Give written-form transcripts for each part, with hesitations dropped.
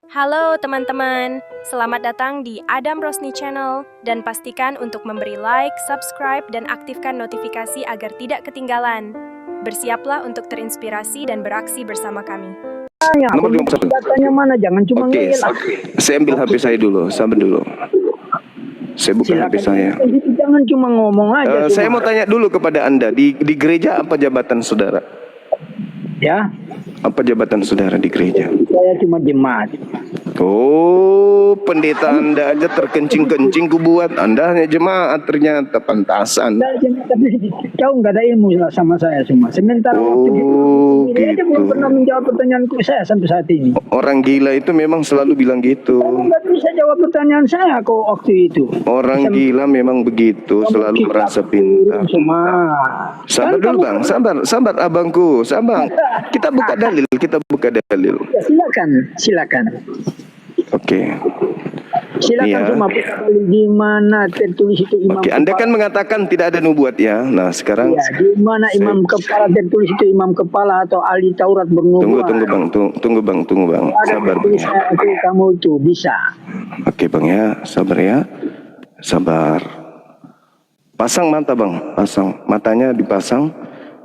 Halo teman-teman, selamat datang di Adam Rosni Channel dan pastikan untuk memberi like, subscribe, dan aktifkan notifikasi agar tidak ketinggalan. Bersiaplah untuk terinspirasi dan beraksi bersama kami. Nomor 51. Datanya mana? Jangan cuma Oke, ngeyel. saya ambil HP saya dulu, sabar dulu. Saya buka HP saya. Jangan cuma ngomong aja. Saya mau tanya dulu kepada Anda, di gereja apa jabatan saudara? Ya, Apa jabatan saudara di gereja? saya cuma jemaat. Oh, pendeta Anda aja terkencing-kencing kubuat. Anda hanya jemaat ternyata, pantasan. Saya jemaat, tapi kau nggak ada ilmu sama saya semua. Sementara waktu dia aja belum pernah menjawab pertanyaanku saya sampai saat ini. Orang gila itu memang selalu bilang gitu. Kamu nggak bisa jawab pertanyaan saya kok waktu itu. Orang gila memang begitu, selalu merasa pintar. Semua. Sabar dulu bang, sabar abangku, sabar. Kita buka dalil. Ya, silakan. Oke. Silakan Iya. cuma buka dalil di mana tertulis itu imam. Oke, Anda kan mengatakan tidak ada nubuat ya. Nah sekarang Ya, di mana imam kepala tertulis itu imam kepala atau ahli Taurat bernubuat. tunggu bang, sabar bang ya. Kamu itu bisa. Oke bang ya, sabar. Pasang mata bang, matanya dipasang,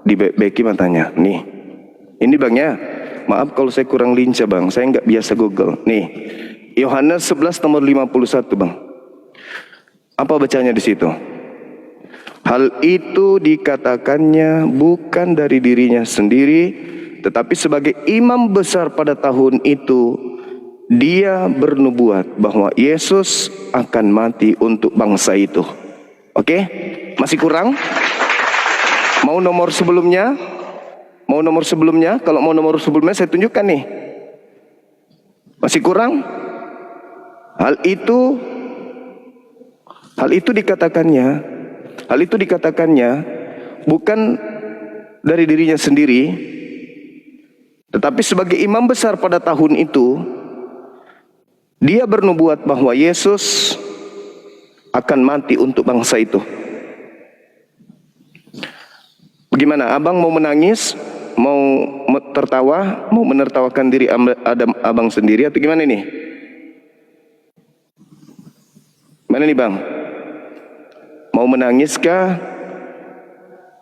dibaiki matanya. Nih, ini bang ya. Maaf kalau saya kurang lincah bang, saya nggak biasa Google. Nih, Yohanes 11 nomor 51 bang. Apa bacanya di situ? Hal itu dikatakannya bukan dari dirinya sendiri, tetapi sebagai imam besar pada tahun itu, dia bernubuat bahwa Yesus akan mati untuk bangsa itu. Oke? Masih kurang? Mau nomor sebelumnya? Kalau mau nomor sebelumnya saya tunjukkan nih. Masih kurang? Hal itu dikatakannya bukan dari dirinya sendiri, tetapi sebagai imam besar pada tahun itu, dia bernubuat bahwa Yesus akan mati untuk bangsa itu. Bagaimana? Abang mau menangis? Mau tertawa? Mau menertawakan diri abang sendiri atau gimana nih? Mana nih bang? Mau menangiskah?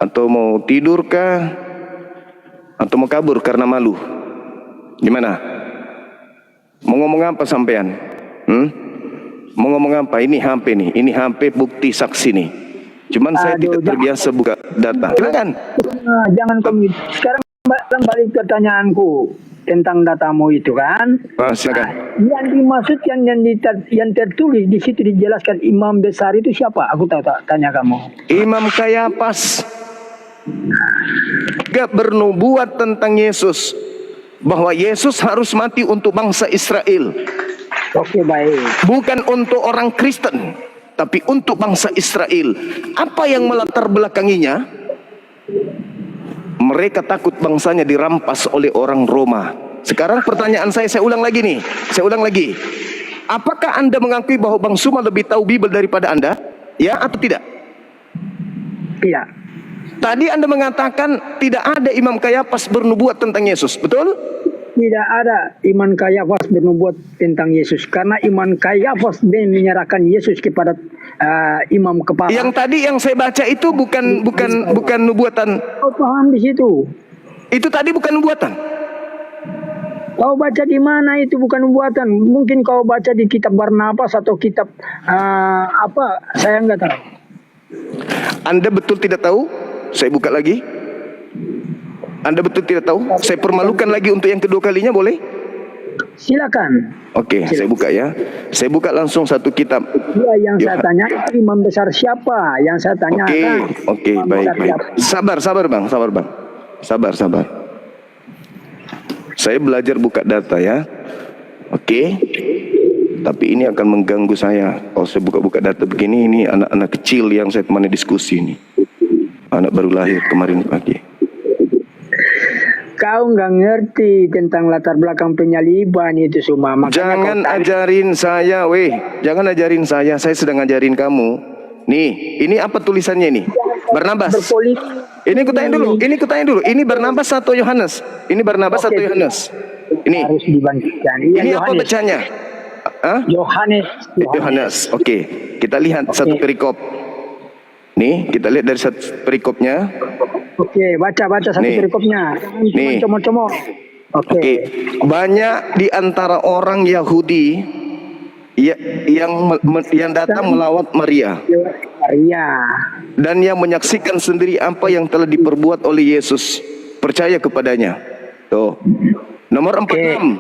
Atau mau tidurkah? Atau mau kabur karena malu? Gimana? Mau ngomong apa sampean? Mau ngomong apa? Ini HP nih, ini HP bukti saksi nih. Cuman saya tidak terbiasa buka data. Silakan. Jangan kamu. Sekarang balik pertanyaanku tentang datamu itu kan. Silakan. Yang dimaksud yang tertulis di situ dijelaskan imam besar itu siapa? Aku tanya kamu. Imam Kayafas gak bernubuat tentang Yesus, bahwa Yesus harus mati untuk bangsa Israel. Oke, baik. Bukan untuk orang Kristen, tapi untuk bangsa Israel. Apa yang melatar belakanginya? Mereka takut bangsanya dirampas oleh orang Roma. Sekarang pertanyaan saya ulang lagi nih. Apakah Anda mengakui bahwa Bang Suma lebih tahu Bible daripada Anda? Ya atau tidak? Tidak. Tadi Anda mengatakan tidak ada Imam Kayafas bernubuat tentang Yesus, betul? Tidak ada Imam Kayafas bernubuat tentang Yesus, karena Imam Kayafas menyerahkan Yesus kepada imam kepala. Yang tadi yang saya baca itu bukan nubuatan. Kau paham di situ? Itu tadi bukan nubuatan. Kau baca di mana itu bukan nubuatan? Mungkin kau baca di kitab Barnabas atau kitab apa? Saya nggak tahu. Anda betul tidak tahu? Saya buka lagi. Anda betul tidak tahu? Saya permalukan lagi untuk yang kedua kalinya, boleh? Silakan. Oke, saya buka ya. Saya buka langsung satu kitab. Ya, yang saya tanya itu imam besar siapa? Yang saya tanya. Oke, baik. Sabar bang. Sabar. Saya belajar buka data ya. Oke. Tapi ini akan mengganggu saya. Kalau saya buka data begini, ini anak-anak kecil yang saya temani diskusi ini. Anak baru lahir kemarin pagi. Kau nggak ngerti tentang latar belakang penyaliban itu semua. Jangan ajarin saya, jangan ajarin saya. Saya sedang ngajarin kamu. Nih, ini apa tulisannya ini? Barnabas. Ini kutanya dulu. Ini Barnabas atau Yohanes? Ini Barnabas atau Yohanes? Ini. harus dibangkitkan. Iya, Ini apa bacanya? Hah? Yohanes. Oke, kita lihat satu perikop. Nih, kita lihat dari satu perikopnya. Oke, baca satu Nih. perikopnya. Jangan cuma Nih. comot-comot. Oke. Oke, banyak di antara orang Yahudi yang datang melawat Maria Iya. dan yang menyaksikan sendiri apa yang telah diperbuat oleh Yesus, percaya kepadanya. Tuh. Nomor 46.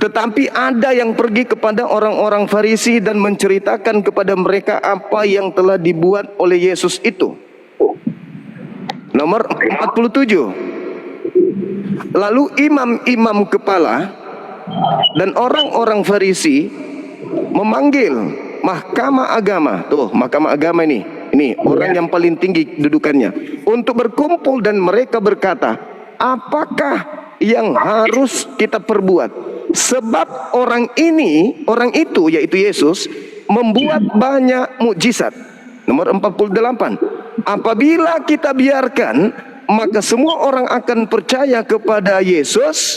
Tetapi ada yang pergi kepada orang-orang Farisi dan menceritakan kepada mereka apa yang telah dibuat oleh Yesus itu. Nomor 47. Lalu imam-imam kepala dan orang-orang Farisi memanggil mahkamah agama. Tuh, mahkamah agama ini. Ini orang yang paling tinggi dudukannya. Untuk berkumpul dan mereka berkata, apakah yang harus kita perbuat? Sebab orang itu yaitu Yesus membuat banyak mukjizat. Nomor 48. Apabila kita biarkan, maka semua orang akan percaya kepada Yesus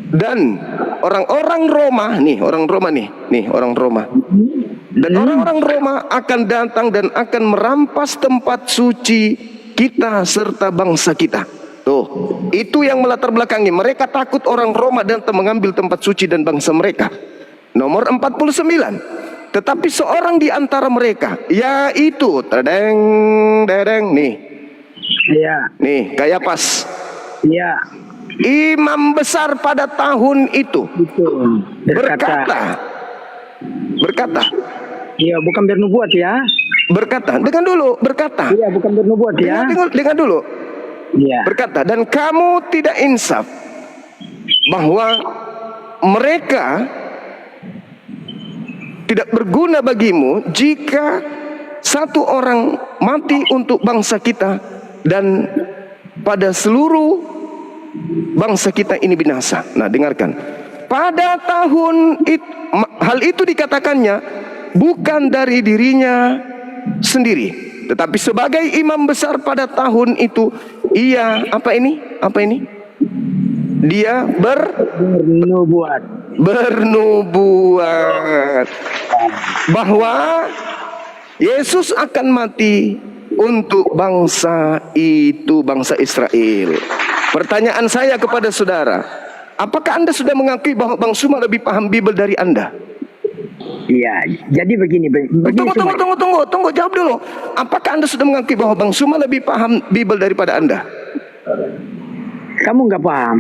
dan orang-orang Roma, dan orang-orang Roma akan datang dan akan merampas tempat suci kita serta bangsa kita. Tuh, itu yang melatar belakangi. Mereka takut orang Roma datang mengambil tempat suci dan bangsa mereka. Nomor 49. Tetapi seorang di antara mereka, yaitu nih, Kayafas. Iya. Imam besar pada tahun itu Itu berkata, iya, bukan bernubuat ya. berkata, Iya, bukan bernubuat ya. dengar dulu, Iya. berkata, dan kamu tidak insaf bahwa mereka tidak berguna bagimu jika satu orang mati untuk bangsa kita dan pada seluruh bangsa kita ini binasa. Nah, dengarkan. Pada tahun itu, hal itu dikatakannya bukan dari dirinya sendiri, tetapi sebagai imam besar pada tahun itu, ia apa ini? Dia bernubuat bahwa Yesus akan mati untuk bangsa itu, bangsa Israel. Pertanyaan saya kepada saudara, apakah Anda sudah mengakui bahwa Bang Suma lebih paham Bible dari Anda? Iya, jadi begini Tunggu, jawab dulu. Apakah Anda sudah mengakui bahwa Bang Suma lebih paham Bible daripada Anda? Kamu nggak paham.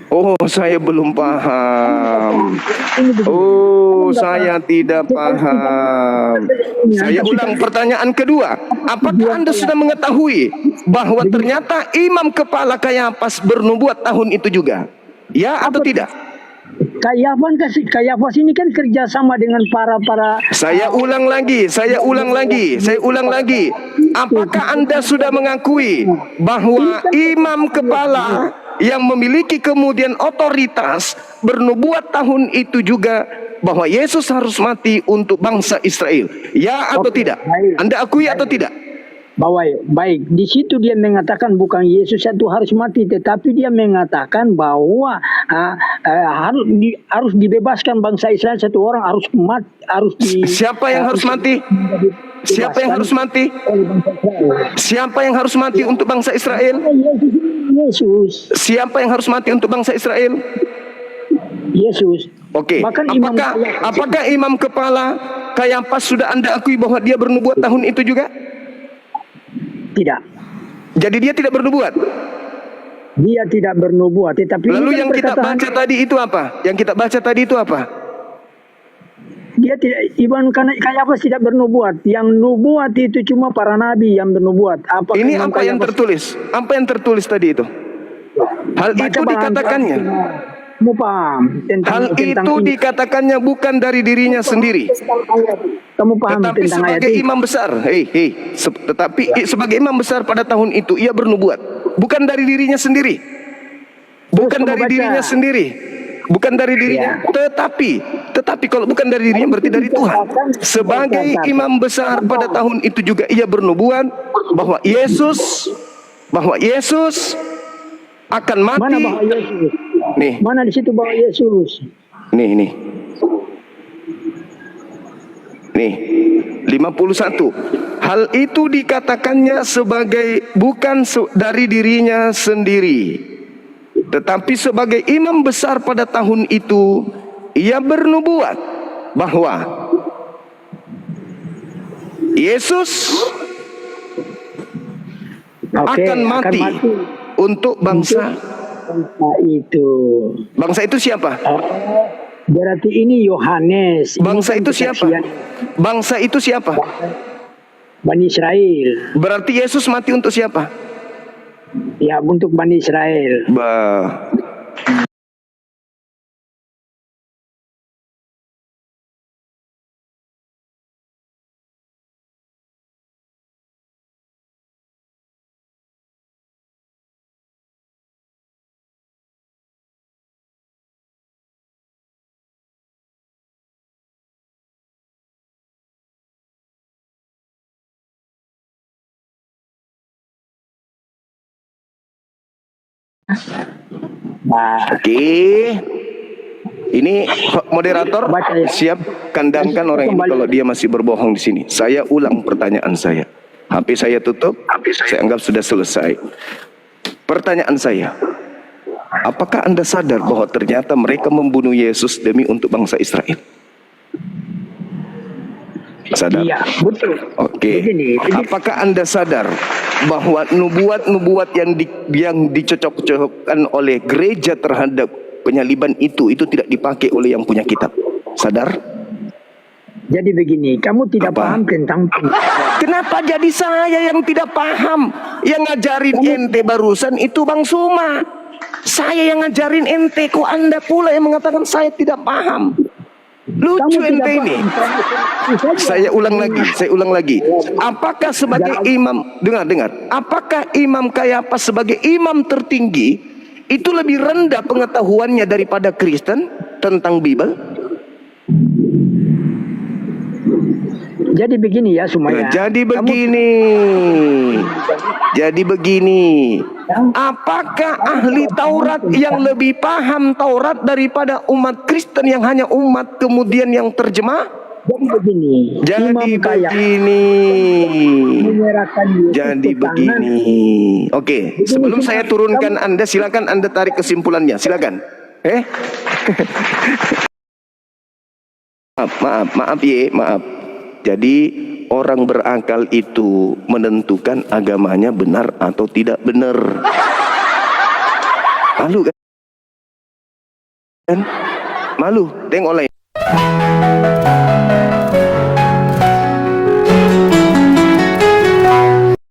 Oh, saya belum paham. Oh, saya tidak paham. Saya ulang pertanyaan kedua. Apakah Anda sudah mengetahui bahwa ternyata imam kepala Kayafas bernubuat tahun itu juga? Ya atau tidak? Kayafas ini kan kerjasama dengan para. Saya ulang lagi. Apakah Anda sudah mengakui bahwa imam kepala yang memiliki kemudian otoritas bernubuat tahun itu juga bahwa Yesus harus mati untuk bangsa Israel? Ya atau tidak? Anda akui atau tidak? Baik, di situ dia mengatakan bukan Yesus itu harus mati, tetapi dia mengatakan bahwa harus dibebaskan bangsa Israel, satu orang Siapa yang harus mati? Siapa yang harus mati? Siapa yang harus mati untuk bangsa Israel? Yesus. Siapa yang harus mati untuk bangsa Israel? Yesus. Oke. Apakah imam kepala Kayafas sudah Anda akui bahwa dia bernubuat tahun itu juga? Tidak. Jadi dia tidak bernubuat? Dia tidak bernubuat, tetapi lalu yang kita baca tadi itu apa? Dia tidak, Iban Kayafas tidak bernubuat. Yang nubuat itu cuma para nabi yang bernubuat. Ini apa yang tertulis? Apa yang tertulis tadi itu? Hal itu dikatakannya. Kamu paham hal itu dikatakannya bukan dari dirinya sendiri. Kamu paham tetapi tentang sebagai ayat imam besar. Tetapi sebagai imam besar pada tahun itu ia bernubuat bukan dari dirinya sendiri. Bukan dari dirinya sendiri. Bukan dari dirinya. Tetapi kalau bukan dari dirinya berarti dari Tuhan. Sebagai imam besar pada tahun itu juga ia bernubuat bahwa Yesus akan Mana mati. bahwa Yesus? Nih, Mana di situ bahwa Yesus? nih, nih. Nih, 51. Hal itu dikatakannya sebagai bukan dari dirinya sendiri, tetapi sebagai imam besar pada tahun itu, ia bernubuat bahwa Yesus akan mati untuk bangsa. Itu. Bangsa itu siapa? Oh, berarti ini Yohanes. Bangsa Ini kan itu siapa? kesaksian Bangsa itu siapa? Bani Israel. Berarti Yesus mati untuk siapa? Ya, untuk Bani Israel. Bah. Nah, Oke. Ini moderator Baca ya. siap kandangkan orang ini kalau dia masih berbohong di sini. Saya ulang pertanyaan saya. HP saya tutup, saya anggap sudah selesai. Pertanyaan saya, apakah Anda sadar bahwa ternyata mereka membunuh Yesus demi untuk bangsa Israel? Sadar? iya, betul. Oke. Begini, Apakah Anda sadar bahwa nubuat-nubuat yang dicocok-cocokkan oleh gereja terhadap penyaliban itu tidak dipakai oleh yang punya kitab? Sadar? Jadi begini, kamu tidak Apa? paham tentang Kenapa jadi saya yang tidak paham? Yang ngajarin ente barusan itu Bang Suma. Saya yang ngajarin ente, kok Anda pula yang mengatakan saya tidak paham? Lucu ente ini. Saya ulang lagi. Apakah sebagai imam, dengar, apakah Imam Kayafas sebagai imam tertinggi itu lebih rendah pengetahuannya daripada Kristen tentang Bible? Jadi begini ya Sumaya. Jadi begini. Apakah ahli Taurat yang lebih paham Taurat daripada umat Kristen yang hanya umat kemudian yang terjemah? Jadi begini. Jadi begini. Oke, sebelum saya turunkan Anda, silakan Anda tarik kesimpulannya. Silakan. Maaf. Jadi orang berakal itu menentukan agamanya benar atau tidak benar. Malu kan? Malu, tengok lain.